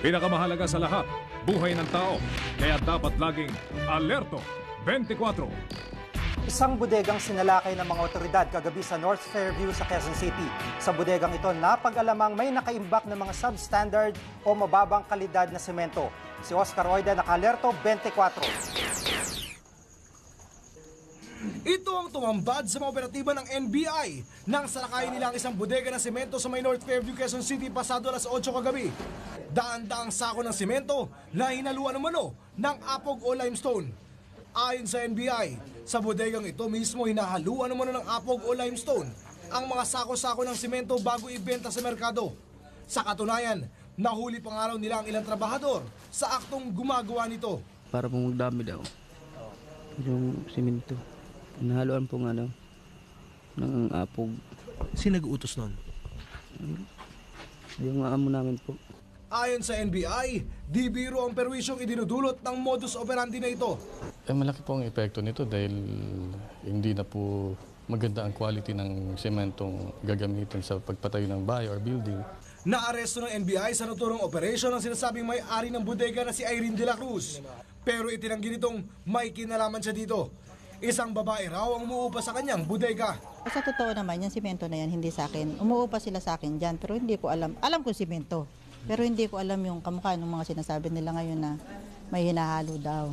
Pinakamahalaga sa lahat, buhay ng tao. Kaya dapat laging alerto. 24. Isang bodegang sinalakay ng mga otoridad kagabi sa North Fairview sa Quezon City. Sa bodegang ito, napag-alamang may nakaimbak ng mga substandard o mababang kalidad na semento. Si Oscar Oida, naka-alerto, 24. Ito ang tumambad sa mga operatiba ng NBI nang salakayin nila ang isang bodega ng semento sa may North Fairview, Quezon City pasado alas 8 kagabi. Daan-daang sako ng semento na hinaluan ng mano ng apog o limestone. Ayon sa NBI, sa bodegang ito mismo hinahaluan ng mano ng apog o limestone ang mga sako-sako ng semento bago ibenta sa merkado. Sa katunayan, nahuli pang araw nila ang ilang trabahador sa aktong gumagawa nito. Para pong magdami daw yung simento. Nahaluan po nga daw ng apog. Sino nag-uutos nun? Yung amo namin po. Ayon sa NBI, di biro ang perwisyong idinudulot ng modus operandi na ito. Malaki po ang epekto nito dahil hindi na po maganda ang quality ng sementong gagamitin sa pagpatayo ng bahay or building. Naaresto ng NBI sa naturang operasyon ang sinasabing may-ari ng bodega na si Irene de la Cruz. Pero itinanggi nitong may kinalaman siya dito. Isang babae raw ang umuupa sa kanyang bodega. Sa totoo naman, yung simento na yan, hindi sa akin. Umuupa sila sa akin dyan, pero hindi ko alam. Alam ko simento, pero hindi ko alam yung kamukha ng mga sinasabi nila ngayon na may hinahalo daw.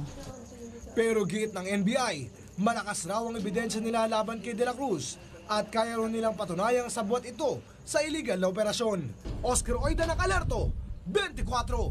Pero giit ng NBI, malakas raw ang ebidensya nila laban kay de la Cruz at kaya raw nilang patunayang sabwat ito sa illegal na operasyon. Oscar Oida, naka-alerto, 24.